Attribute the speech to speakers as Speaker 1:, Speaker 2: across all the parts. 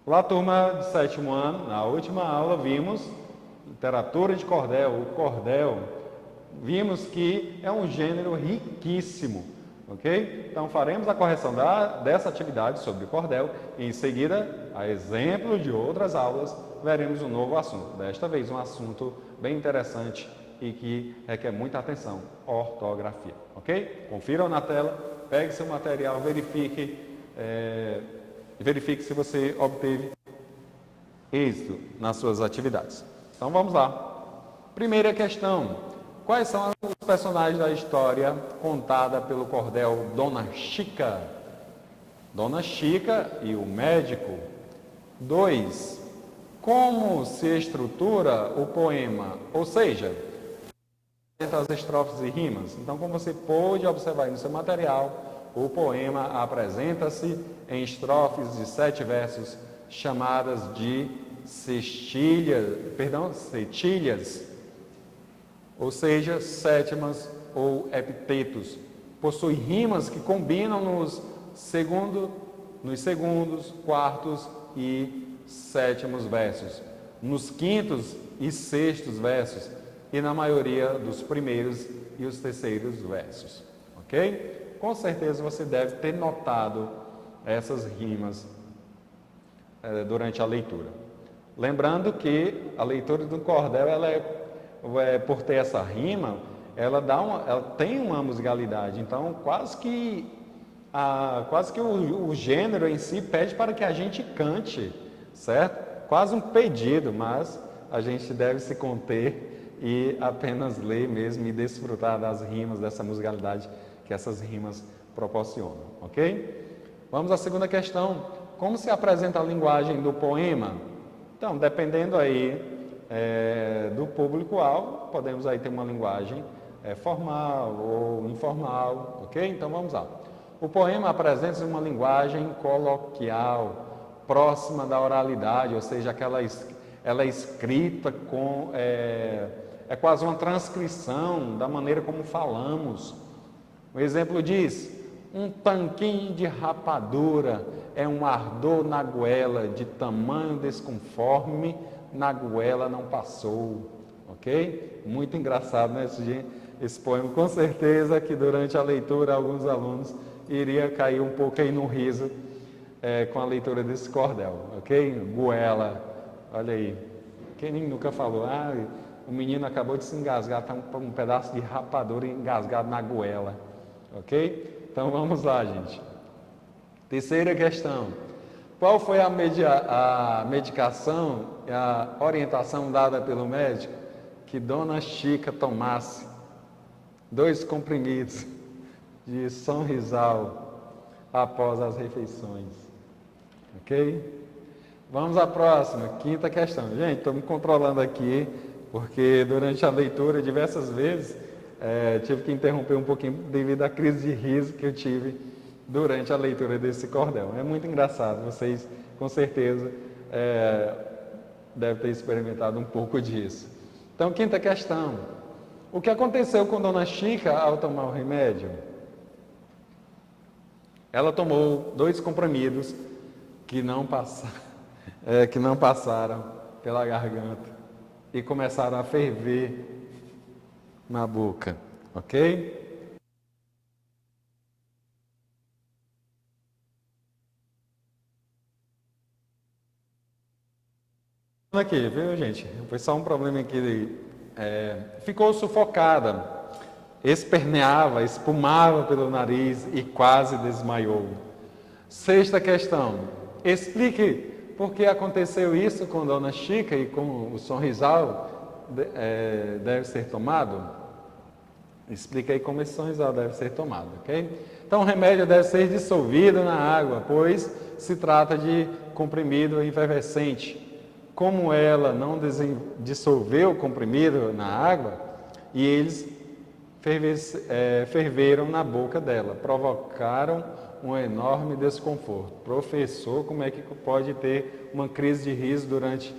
Speaker 1: Olá, turma de sétimo ano. Na última aula vimos literatura de cordel, o cordel. Vimos que é um gênero riquíssimo, ok? Então faremos a correção dessa atividade sobre o cordel e em seguida, a exemplo de outras aulas, veremos um novo assunto. Desta vez um assunto bem interessante e que requer muita atenção, ortografia, ok? Confiram na tela, pegue seu material, verifique se você obteve êxito nas suas atividades. Então vamos lá. Primeira questão: quais são os personagens da história contada pelo cordel Dona Chica? Dona Chica e o médico. 2. Como se estrutura o poema? Ou seja, entre as estrofes e rimas. Então, como você pôde observar no seu material, o poema apresenta-se em estrofes de 7 versos, chamadas de cetilhas, ou seja, sétimas ou epitetos. Possui rimas que combinam nos segundos, quartos e sétimos versos, nos quintos e sextos versos e na maioria dos primeiros e os terceiros versos, ok? Com certeza você deve ter notado essas rimas durante a leitura. Lembrando que a leitura do cordel, por ter essa rima, ela tem uma musicalidade. Então, quase que o gênero em si pede para que a gente cante, certo? Quase um pedido, mas a gente deve se conter e apenas ler mesmo e desfrutar das rimas, dessa musicalidade que essas rimas proporcionam, ok? Vamos à segunda questão. Como se apresenta a linguagem do poema? Então, dependendo aí do público-alvo, podemos aí ter uma linguagem formal ou informal, ok? Então, vamos lá. O poema apresenta uma linguagem coloquial, próxima da oralidade, ou seja, ela é escrita com... é quase uma transcrição da maneira como falamos. O exemplo diz: um tanquinho de rapadura é um ardor na goela, de tamanho desconforme, na goela não passou. Ok? Muito engraçado, né? Esse poema, com certeza que durante a leitura alguns alunos iria cair um pouco aí no riso com a leitura desse cordel. Ok? Goela, olha aí. Quem nunca falou? O menino acabou de se engasgar, está um pedaço de rapadura engasgado na goela. Ok? Então vamos lá, gente. Terceira questão. Qual foi a medicação, a orientação dada pelo médico? Que Dona Chica tomasse 2 comprimidos de Sonrisal após as refeições. Ok? Vamos à próxima, quinta questão. Gente, estou me controlando aqui, porque durante a leitura, diversas vezes, tive que interromper um pouquinho devido à crise de riso que eu tive durante a leitura desse cordel. É muito engraçado, vocês com certeza devem ter experimentado um pouco disso. Então, quinta questão. O que aconteceu com Dona Chica ao tomar o remédio? Ela tomou 2 comprimidos que não passaram pela garganta e começaram a ferver na boca, ok? Aqui, viu, gente? Foi só um problema aqui. Ficou sufocada, esperneava, espumava pelo nariz e quase desmaiou. Sexta questão. Explique por que aconteceu isso com Dona Chica e com o Sonrisal deve ser tomado. Explica aí como esse Sonrisal deve ser tomado, ok? Então, o remédio deve ser dissolvido na água, pois se trata de comprimido efervescente. Como ela não dissolveu o comprimido na água, e eles ferveram na boca dela, provocaram um enorme desconforto. Professor, como é que pode ter uma crise de riso durante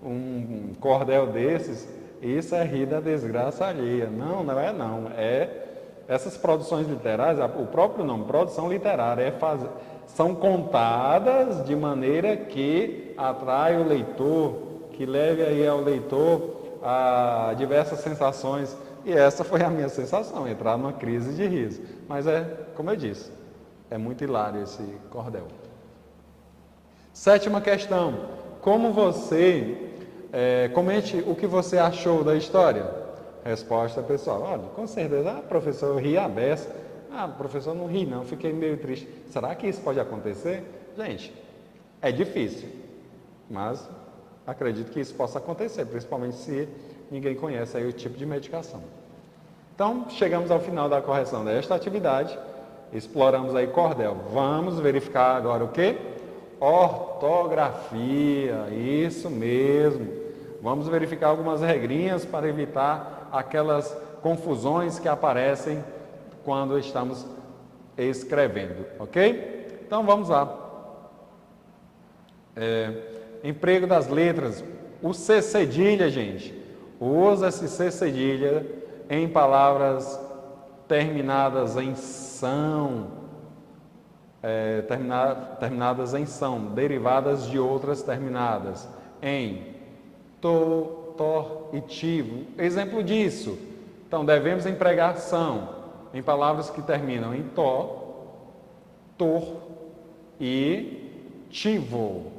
Speaker 1: um cordel desses? Isso é rir da desgraça alheia. Não, não é não. É essas produções literárias, o próprio nome, produção literária, são contadas de maneira que atrai o leitor, que leve aí ao leitor a diversas sensações. E essa foi a minha sensação, entrar numa crise de riso. Mas como eu disse, é muito hilário esse cordel. Sétima questão, comente o que você achou da história. Resposta, pessoal, olha, com certeza, professor, eu ri a beça. Professor, não ri não, fiquei meio triste. Será que isso pode acontecer? Gente, é difícil, mas acredito que isso possa acontecer, principalmente se ninguém conhece aí o tipo de medicação. Então, chegamos ao final da correção desta atividade, exploramos aí cordel. Vamos verificar agora o quê? Ortografia, isso mesmo. Vamos verificar algumas regrinhas para evitar aquelas confusões que aparecem quando estamos escrevendo, ok? Então vamos lá. Emprego das letras. O C cedilha, gente. Usa-se C cedilha em palavras terminadas em são, terminadas em são, derivadas de outras terminadas em to, tor e tivo. Exemplo disso. Então, devemos empregar são em palavras que terminam em to, tor e tivo.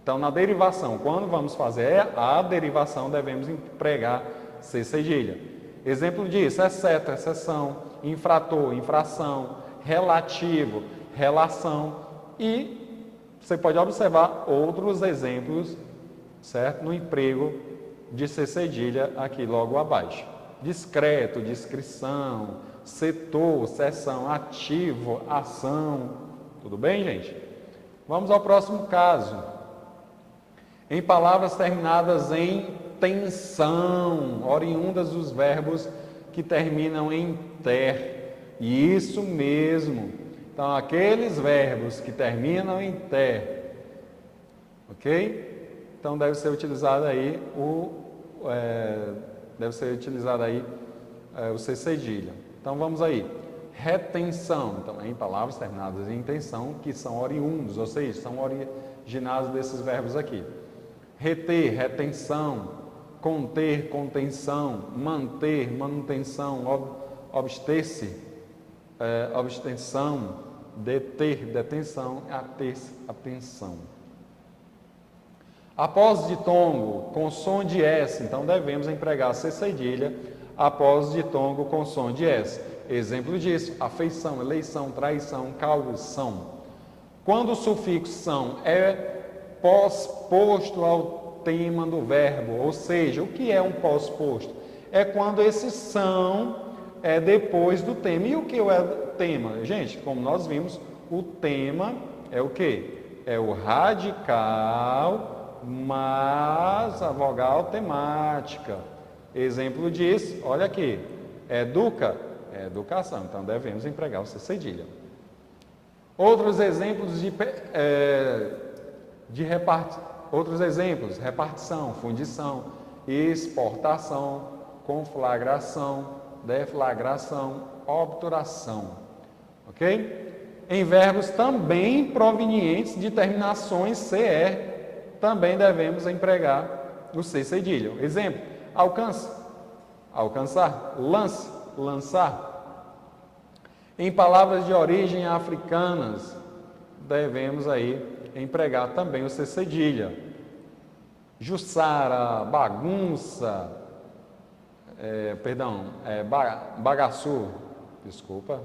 Speaker 1: Então, na derivação, quando vamos fazer a derivação, devemos empregar C cedilha. Exemplo disso, exceto, exceção, infrator, infração, relativo, relação. E você pode observar outros exemplos, certo? No emprego de C cedilha aqui logo abaixo. Discreto, discrição, setor, seção, ativo, ação. Tudo bem, gente? Vamos ao próximo caso. Em palavras terminadas em tensão, oriundas dos verbos que terminam em ter. Isso mesmo. Então, aqueles verbos que terminam em ter, ok? Então, deve ser utilizado aí o C cedilha. Então, vamos aí. Retenção. Então, em palavras terminadas em tensão, que são oriundos, ou seja, são originados desses verbos aqui. Reter, retenção. Conter, contenção. Manter, manutenção. Obster-se, abstenção. Deter, detenção. Ater-se, atenção. Após ditongo com som de S, então devemos empregar C cedilha após ditongo com som de S. Exemplo disso, afeição, eleição, traição, caução. Quando o sufixo são é pós-posto ao tema do verbo, ou seja, o que é um pós-posto? É quando esse são é depois do tema. E o que é tema? Gente, como nós vimos, o tema é o quê? É o radical mais a vogal temática. Exemplo disso, olha aqui, educa, é educação, então devemos empregar o C cedilha. Outros exemplos repartição, fundição, exportação, conflagração, deflagração, obturação, ok? Em verbos também provenientes de terminações CE, também devemos empregar o C cedilha. Exemplo, alcance, alcançar, lance, lançar. Em palavras de origem africanas, devemos aí empregar também o C cedilha. Jussara, bagunça, bagaçu, desculpa,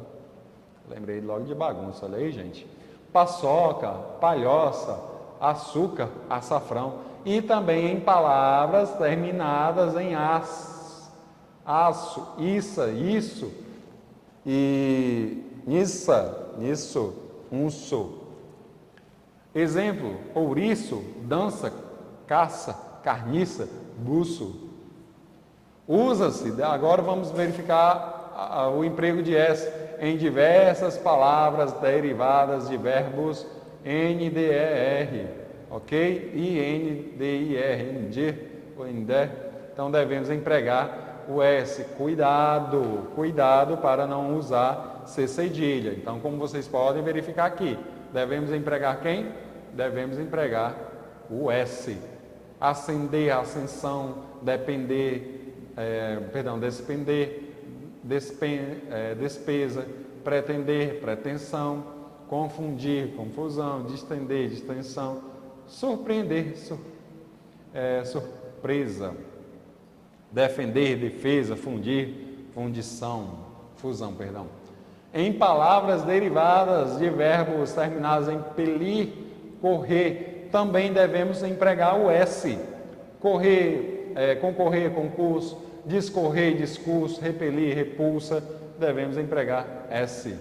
Speaker 1: lembrei logo de bagunça, olha aí, gente. Paçoca, palhoça, açúcar, açafrão. E também em palavras terminadas em aço, isso, e nisso, unço. Exemplo, ouriço, dança, caça, carniça, buço. Usa-se, agora vamos verificar o emprego de S em diversas palavras derivadas de verbos NDER, ok? INDIR, NDIR ou NDER. Então devemos empregar o S, cuidado, cuidado para não usar C cedilha. Então, como vocês podem verificar aqui, devemos empregar quem? Devemos empregar o S. Ascender, ascensão, despender, despesa, pretender, pretensão, confundir, confusão, distender, distensão, surpreender, surpresa, defender, defesa, fundir, fundição, fusão, perdão. Em palavras derivadas de verbos terminados em pelir, correr, também devemos empregar o S. Correr, concorrer, concurso, discorrer, discurso, repelir, repulsa, devemos empregar S.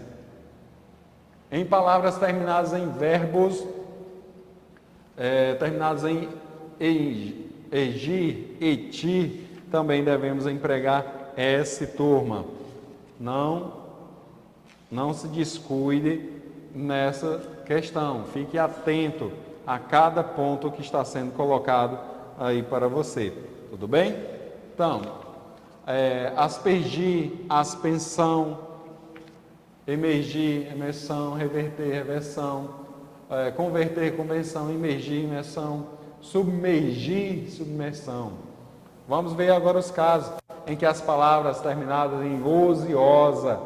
Speaker 1: Em palavras terminadas em verbos, terminados em egir, eti, também devemos empregar S, turma. Não se descuide nessa questão. Fique atento a cada ponto que está sendo colocado aí para você. Tudo bem? Então, aspergir, aspensão, emergir, emersão, reverter, reversão, converter, convenção, imergir, imersão, submergir, submersão. Vamos ver agora os casos em que as palavras terminadas em oso e osa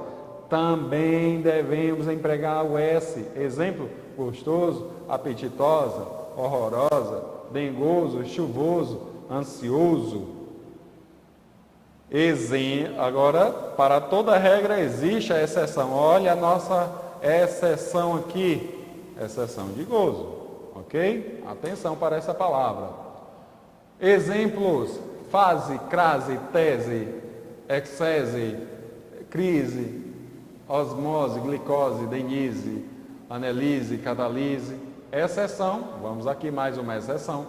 Speaker 1: também devemos empregar o S. Exemplo: gostoso, apetitosa, horrorosa, dengoso, chuvoso, ansioso. Agora, para toda regra existe a exceção. Olha a nossa exceção aqui, exceção de gozo, ok? Atenção para essa palavra. Exemplos: fase, crase, tese, excese, crise, osmose, glicose, denise, anelise, catalise. Exceção, vamos aqui mais uma exceção: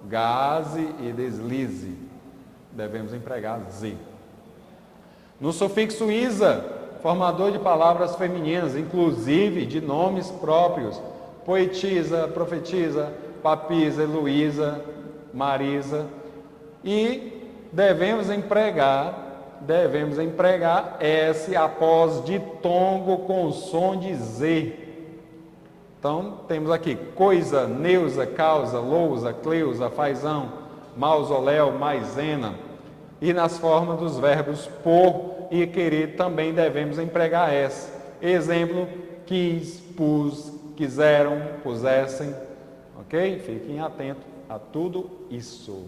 Speaker 1: gaze e deslize. Devemos empregar Z. No sufixo isa, formador de palavras femininas, inclusive de nomes próprios: poetisa, profetisa, papisa, Heloísa, Marisa. E devemos empregar S após ditongo com som de Z. Então, temos aqui coisa, neusa, causa, lousa, cleusa, fazão, mausoléu, maisena. E nas formas dos verbos por e querer também devemos empregar S. Exemplo: quis, pus, quiseram, pusessem. Ok? Fiquem atentos a tudo isso.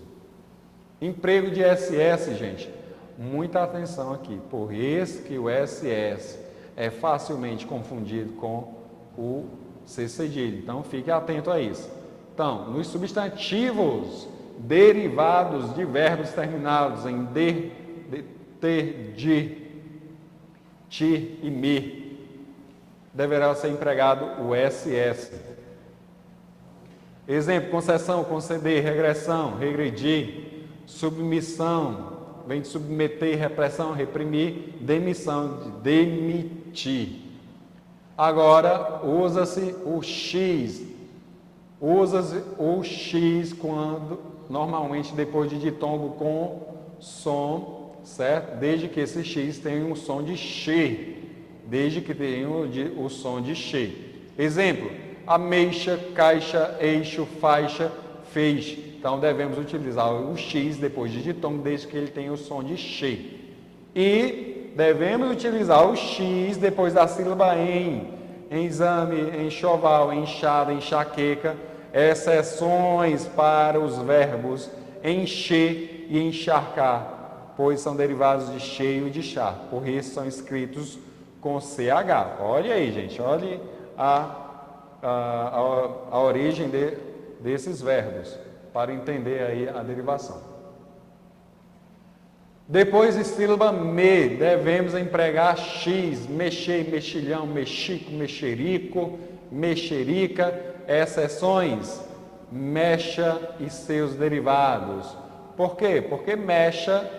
Speaker 1: Emprego de SS, gente. Muita atenção aqui. Por isso que o SS é facilmente confundido com o C cedilha. Então, fique atento a isso. Então, nos substantivos derivados de verbos terminados em de, ter, de, ti e me, deverá ser empregado o SS. Exemplo: concessão, conceder, regressão, regredir, submissão, vem de submeter, repressão, reprimir, demissão, de demitir. Agora, usa-se o X. Usa-se o X quando, normalmente, depois de ditongo com som, certo? Desde que esse X tenha um som de X. Desde que tenha o som de X. Exemplo: ameixa, caixa, eixo, faixa, fez. Então, devemos utilizar o X depois de ditongo, desde que ele tenha o som de X. E devemos utilizar o X depois da sílaba em exame, enxoval, enxada, enxaqueca, exceções para os verbos encher e encharcar, pois são derivados de cheio e de char, por isso são escritos com CH. Olha aí, gente, olhe a origem desses verbos, para entender aí a derivação. Depois de sílaba me, devemos empregar X, mexer, mexilhão, mexico, mexerico, mexerica, exceções, mecha e seus derivados. Por quê? Porque mecha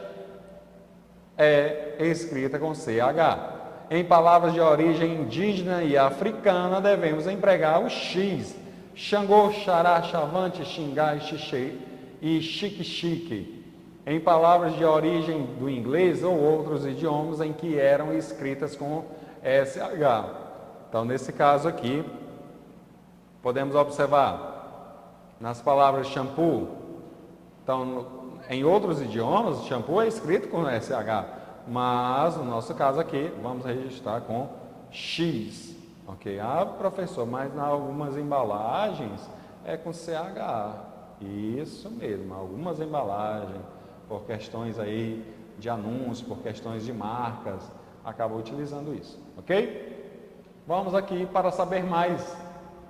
Speaker 1: é escrita com CH. Em palavras de origem indígena e africana, devemos empregar o X. Xangô, xará, chavante, xingai, xixi e xique-xique. em palavras de origem do inglês ou outros idiomas em que eram escritas com SH. Então, nesse caso aqui, podemos observar nas palavras shampoo. Então, em outros idiomas, shampoo é escrito com SH, mas no nosso caso aqui, vamos registrar com X. Ok? Ah, professor, mas em algumas embalagens é com CH. Isso mesmo, algumas embalagens, por questões aí de anúncio, por questões de marcas, acabam utilizando isso. Ok? Vamos aqui para saber mais.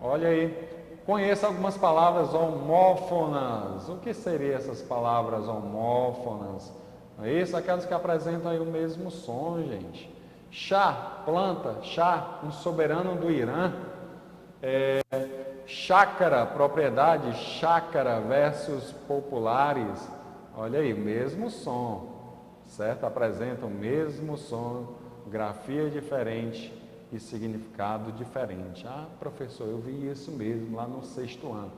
Speaker 1: Olha aí. Conheça algumas palavras homófonas. O que seriam essas palavras homófonas? Isso, aquelas que apresentam aí o mesmo som, gente. Chá, planta, chá, um soberano do Irã. Chácara, propriedade, chácara versus populares. Olha aí, mesmo som, certo? Apresentam o mesmo som, grafia diferente e significado diferente. Ah, professor, eu vi isso mesmo lá no 6º ano.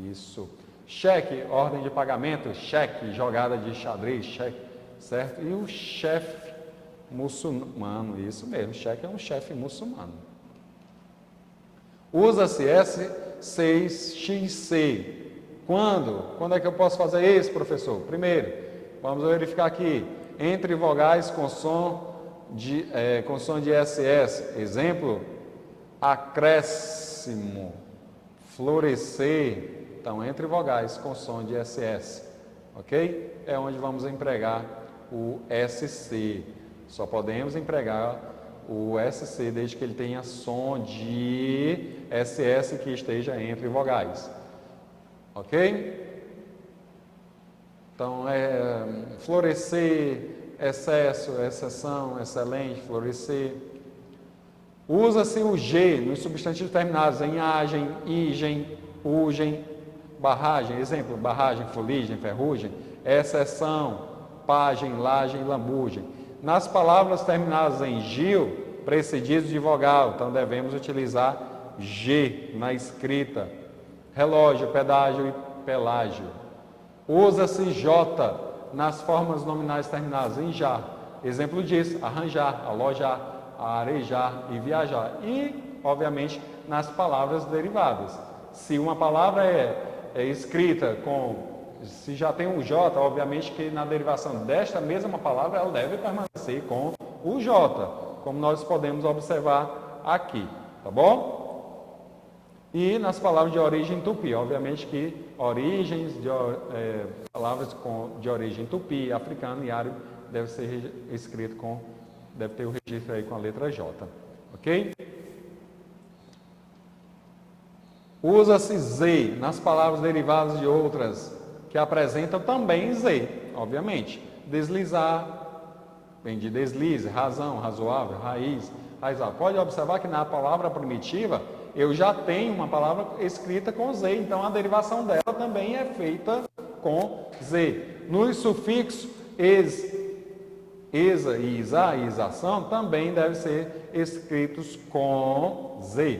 Speaker 1: Isso. Cheque, ordem de pagamento, cheque, jogada de xadrez, cheque, certo? E o chefe muçulmano, isso mesmo, cheque é um chefe muçulmano. Usa-se S6XC. Quando? Quando é que eu posso fazer isso, professor? Primeiro, vamos verificar aqui, entre vogais com som de SS. Exemplo, acréscimo, florescer. Então, entre vogais com som de SS, ok? É onde vamos empregar o SC. Só podemos empregar o SC desde que ele tenha som de SS que esteja entre vogais. Ok? Então, florescer, excesso, exceção, excelente, florescer. Usa-se o G nos substantivos terminados em agem, igem, ugem, barragem. Exemplo, barragem, fuligem, ferrugem, exceção, pagem, lagem, lambugem. Nas palavras terminadas em gil, precedidos de vogal, então devemos utilizar G na escrita. Relógio, pedágio e pelágio. Usa-se J nas formas nominais terminadas em jar. Exemplo disso, arranjar, alojar, arejar e viajar. E, obviamente, nas palavras derivadas. Se uma palavra é escrita se já tem um J, obviamente que na derivação desta mesma palavra ela deve permanecer com o J, como nós podemos observar aqui, tá bom? E nas palavras de origem tupi, obviamente que origens de palavras de origem tupi, africano e árabe deve ser escrito deve ter o registro aí com a letra J, ok? Usa-se Z nas palavras derivadas de outras que apresentam também Z, obviamente. Deslizar, vem de deslize, razão, razoável, raiz, raizar. Pode observar que na palavra primitiva eu já tenho uma palavra escrita com Z, então a derivação dela também é feita com Z. Nos sufixos exa e isa e isação também devem ser escritos com Z.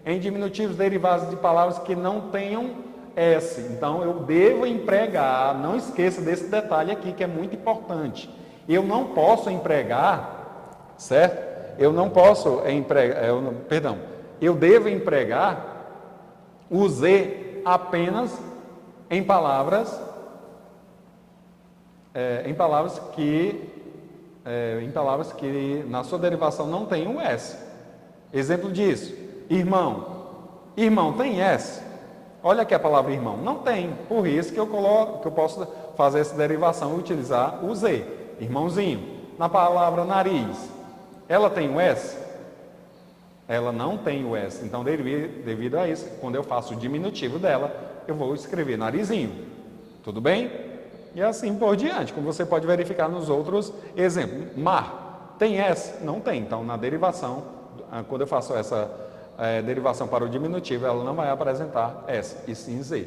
Speaker 1: Em diminutivos derivados de palavras que não tenham S, então eu devo empregar, não esqueça desse detalhe aqui que é muito importante. Eu não posso empregar, certo? Eu não posso empregar, eu devo empregar o Z apenas em palavras que na sua derivação não tem um S. Exemplo disso, irmão. Irmão tem S? Olha aqui a palavra irmão, não tem. Por isso que eu posso fazer essa derivação e utilizar o Z, irmãozinho. Na palavra nariz, ela tem o S? Ela não tem o S. Então, devido a isso, quando eu faço o diminutivo dela, eu vou escrever narizinho. Tudo bem? E assim por diante, como você pode verificar nos outros exemplos. Mar, tem S? Não tem. Então, na derivação, quando eu faço essa derivação para o diminutivo, ela não vai apresentar S, e sim Z.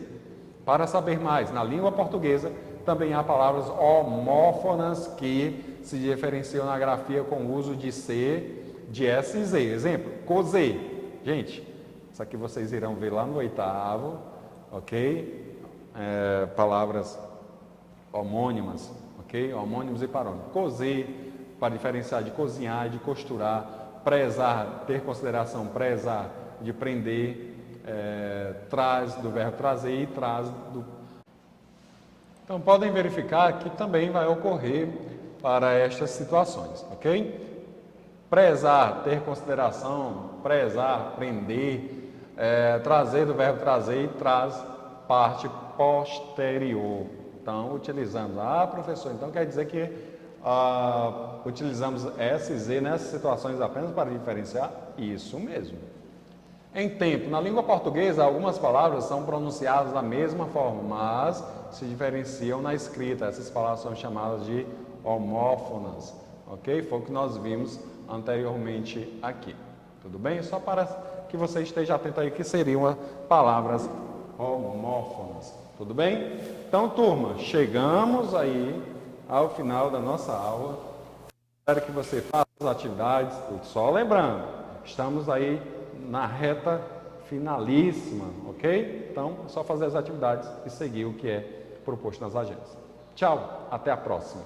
Speaker 1: Para saber mais, na língua portuguesa, também há palavras homófonas que se diferenciam na grafia com o uso de C, de S e Z. Exemplo, cozê. Gente, isso aqui vocês irão ver lá no 8º, ok? Palavras homônimas, ok? Homônimos e parônimos. Cozer, para diferenciar de cozinhar e de costurar. Prezar, ter consideração, prezar, de prender, traz do verbo trazer e traz do... Então, podem verificar que também vai ocorrer para estas situações, ok? Prezar, ter consideração, prezar, prender, trazer do verbo trazer e traz parte posterior. Então, utilizamos, professor, então quer dizer que utilizamos S e Z nessas situações apenas para diferenciar? Isso mesmo. Em tempo, na língua portuguesa, algumas palavras são pronunciadas da mesma forma, mas se diferenciam na escrita. Essas palavras são chamadas de homófonas, ok? Foi o que nós vimos anteriormente aqui. Tudo bem? Só para que você esteja atento aí que seriam palavras homófonas. Tudo bem? Então, turma, chegamos aí ao final da nossa aula. Espero que você faça as atividades. Só lembrando, estamos aí na reta finalíssima, ok? Então, é só fazer as atividades e seguir o que é proposto nas agendas. Tchau, até a próxima.